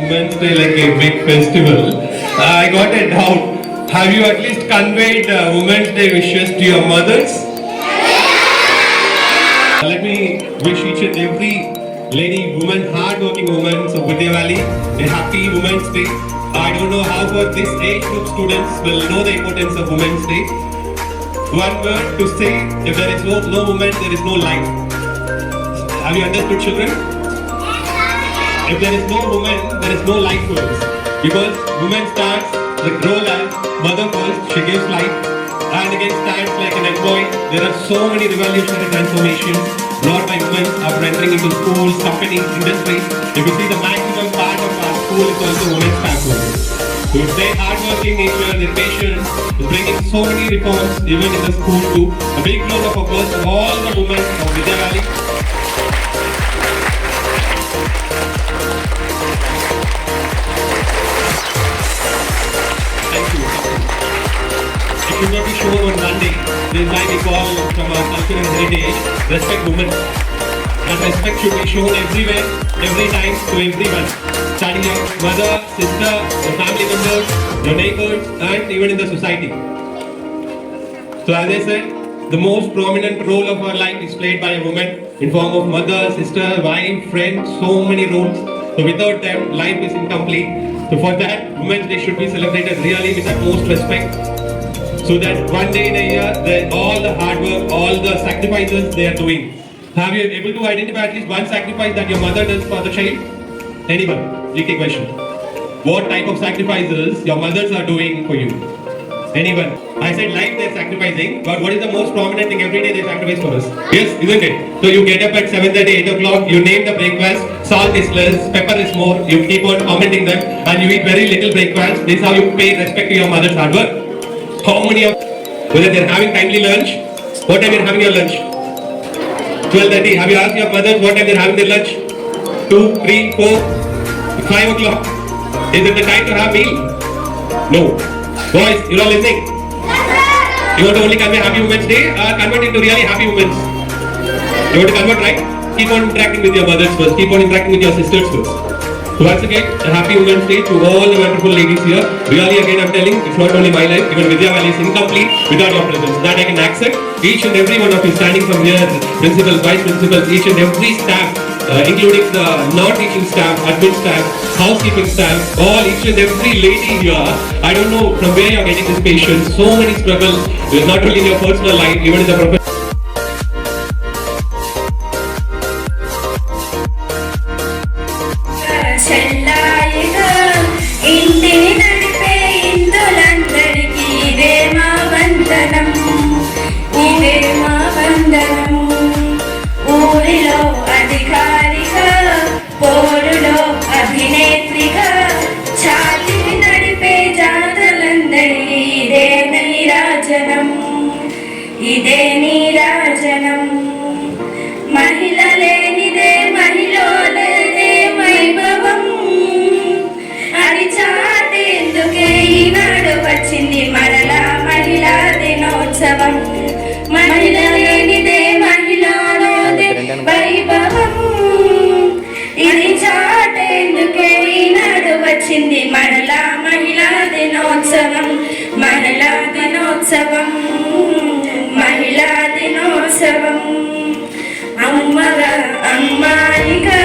Women's Day like a big festival. I got a doubt. Have you at least conveyed Women's Day wishes to your mothers? Let me wish each and every lady, woman, hard-working woman of Vidya Valley a happy Women's Day. I don't know how for this age group students will know the importance of Women's Day. One word to say, if there is no woman, there is no life. Have you understood, children? If there is no woman, there is no life for us. Because woman starts the role as mother first, she gives life, and again stands like an employee. There are so many revolutionary transformations brought by women after entering into schools, companies, industries. If you see the maximum part of our school is also women's faculty. So it's their hardworking nature, their patience is bringing so many reforms even in the school too. A big round of applause to all the women of Vidya Valley. It should not be shown on Monday. This is why we call from our cultural heritage, respect women. And respect should be shown everywhere, every time, to everyone. Starting your mother, sister, your family members, your neighbors, and even in the society. So as I said, the most prominent role of our life is played by a woman in form of mother, sister, wife, friend, so many roles. So without them, life is incomplete. So for that, Women's Day should be celebrated really with utmost respect. So that one day in a year, all the hard work, all the sacrifices they are doing. Have you able to identify at least one sacrifice that your mother does for the child? Anyone? GK question. What type of sacrifices your mothers are doing for you? Anyone? I said life they are sacrificing, but what is the most prominent thing every day they sacrifice for us? Yes, isn't it? So you get up at 7:30, 8 o'clock, you name the breakfast, salt is less, pepper is more, you keep on commenting them, and you eat very little breakfast. This is how you pay respect to your mother's hard work. How many of, whether they are having timely lunch, what time you are having your lunch? 12:30. Have you asked your mothers what time they are having their lunch? 2, 3, 4, 5 o'clock. Is it the time to have meal? No. Boys, you are all listening? You want to only convey Happy Women's Day or convert into really Happy Women's? You want to convert, right? Keep on interacting with your mothers first. Keep on interacting with your sisters first. So once again, a Happy Women's Day to all the wonderful ladies here. Really again I'm telling, it's not only my life, even Vidya Valley is incomplete without your presence. That I can accept. Each and every one of you standing from here, principals, vice principals, each and every staff, including the non-teaching staff, admin staff, housekeeping staff, all each and every lady here. I don't know from where you're getting this patience. So many struggles, not only in your personal life, even in the professional. ఇదే నీరాజనం మహిళ లేనిదే మహిళలదే వైభవం అది చాటేందుకే ఈనాడు వచ్చింది మరలా మహిళా దినోత్సవం మహిళ లేనిదే మహిళలదే వైభవం ఇది చాటేందుకే ఈనాడు వచ్చింది మరలా మహిళా దినోత్సవం మహిళా దినోత్సవం మహిళా దినోత్సవం అమ్మగా అమ్మాయిగా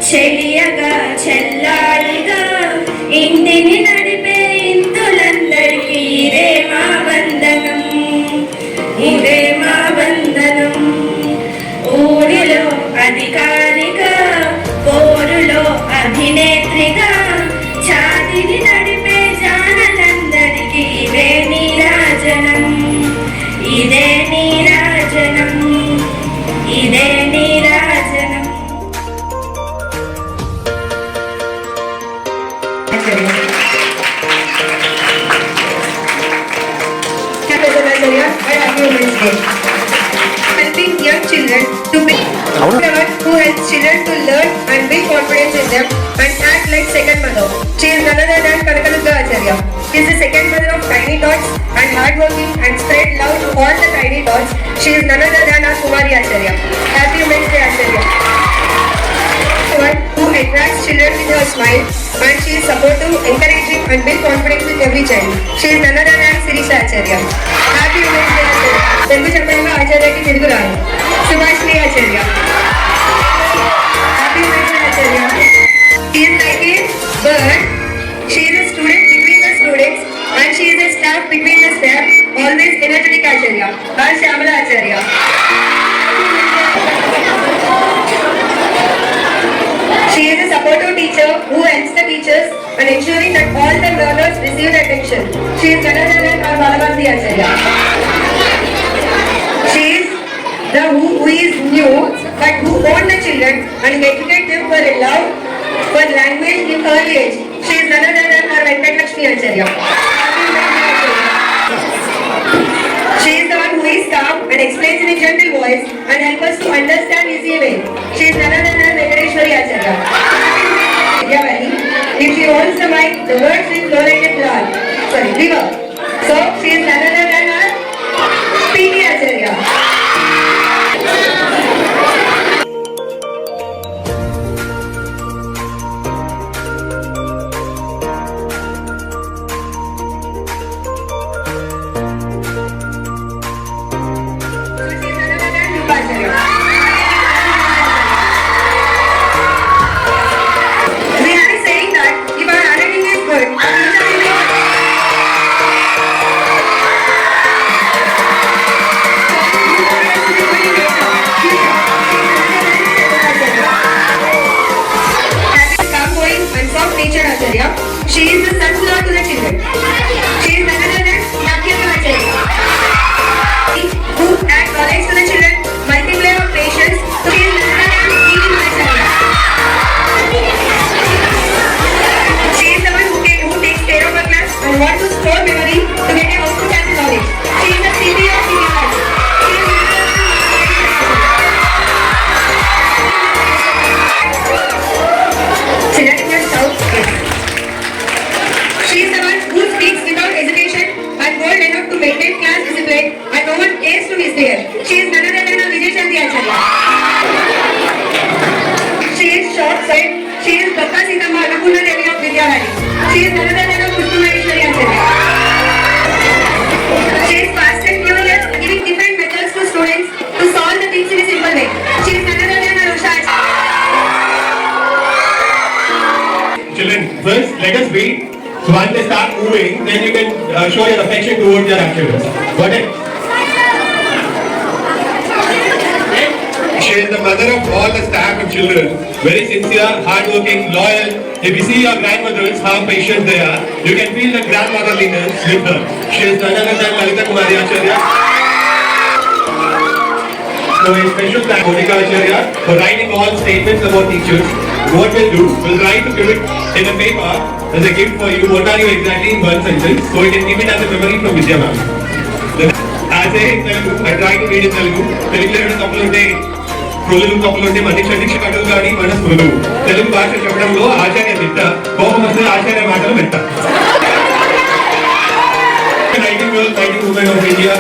చెలియగా చెల్లాయిగా ఇంటిని నడిపే ఇంతులందరికీ ఇదే మా వందనం ఇదే మా వందనం ఊరిలో అధికారిగా పోరులో అభినేత్రిగా ఛాతిని నడిపే జానలందరికీ ఇదే నీరాజనం ఇదే నీరాజనం ఇదే నీరాజనం helping young children to be who helps children to learn and build confidence in them and act like second mother. She is none other than Kanakalugga Acharya. She is the second mother of tiny tots and hardworking and spread love to all the tiny tots. She is none other than our Kumari Acharya. Happy Women's Day Acharya. Who attracts children with her smile and child. She is none other than Sirisha Acharya. Happy Women's Day Acharya. Telugu చెప్పడంలో ఆచార్యకి తిరుగు రాదు. సుభాష్ని ఆచార్య. Happy Women's Day Acharya. She is like a bird. She is a student between the students and she is a staff between the staff. Always energetic Acharya. R. Shyamala Acharya. She is a supportive teacher who helps the teachers and ensuring that all the learners receive the attention. She is none other than our Balabanti Acharya. She is the who is new but who own the children and educate them for a love for language in early age. She is none other than our Venkat Lakshmi Acharya. She is the one who is calm and explains in a gentle voice and help us to understand easy way. She is none other than Venkateshwari Acharya. Vidyavali, if she holds the mic, the words will flow like a flood. Sorry, river. So she is none other than our P.T. Acharya. We have a saying that if our handwriting is good, calm-going and soft-natured Acharya. She is the son-in-law to the children. She is none other than Nakyama Acharya, who add knowledge to the children, multiplier of patience. She is none other than Neelima Acharya. She is the one who takes care of her class and wants to store memory to get a output as knowledge. She is the CPO of India. She is none other than children must shout yes. She is the one who speaks without hesitation and bold enough to maintain class discipline and no one cares to misbehave. She is none other than a Vijay Shanti Acharya. She is short-sighted. She is Bakka Sitama Annapurna Devi of Vidyavali. She is none other than a Pushpamaheshwari Acharya. She is fast and curious, giving different methods to students to solve the things in a simple way. She is none other than a Rusha Acharya. Children, first let us wait. So once they start moving, then you can show your affection towards your activities. Got it? She is the mother of all the staff and children. Very sincere, hardworking, loyal. If you see your grandmothers, how patient they are, you can feel the grandmotherliness with her. She is none other than Lalita Kumari Acharya. So a special thank Monica Acharya for writing all statements about teachers. What we'll do, we'll try to give it in a paper as a gift for you. What are you exactly in one sentence? So you can keep it as a memory from Vidya ma'am. As a in Telugu, I try to read in Telugu. Telugu a couple of days. Prolulu couple of days. Mani Chandiksha Kadu Gadi, Manas Prolu. Telugu Bhasha Chapdamlo, Acharya Vitta. Kopa Masle Acharya Matalu Vitta. Nightingale, Nighting Women of India.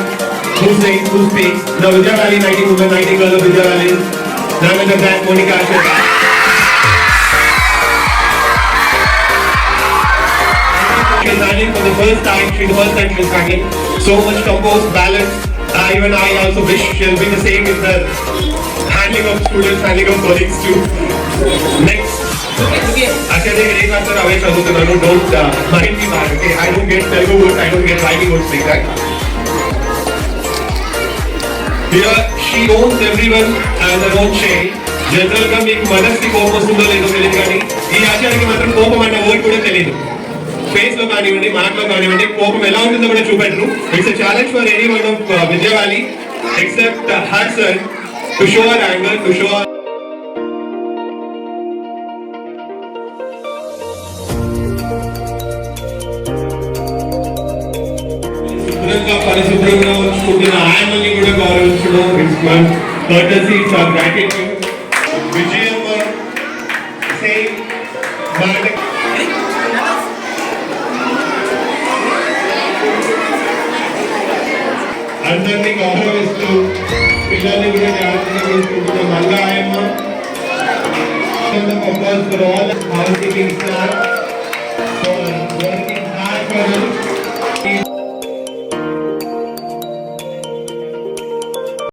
Who sings, who speaks. The Vidya Valley Nighting Women, Nightingale of Vidya Valley. None other than Monica Acharya. She is handling for the first time. She knows that she is handling so much composed, balance. Even I also wish she'll be the same with her handling of students, handling of colleagues too. Next. Acharya Ganesh sir, away chadutunanu. Don't mind me bad, okay? I don't get Telugu words, I don't get writing words like that. Here, she owns everyone as her own chain. General గా మీకు మనస్కి కోపం వస్తుందో లేదో తెలియదు కానీ ఈ ఆచార్యకి మాత్రం కోపం అన్న వర్డ్ కూడా తెలియదు. ఫేస్ లో కానివ్వండి, మాటలో కానివ్వండి, కోపం ఎలా ఉంటుందో కూడా చూపెట్టరు. It's a challenge for anyone of Vidyavali except her son to show her anger, to show her పరిశుభ్రంగా ఉంచుకుంటున్న ఆయనని కూడా గౌరవించడం. It's my courtesy, it's our gratitude. Vijayamma same అందరినీ గౌరవిస్తూ పిల్లల్ని కూడా జాగ్రత్తగా చూసుకుంటున్న మల్లా ఆయమ్మ. For all the housekeeping staff.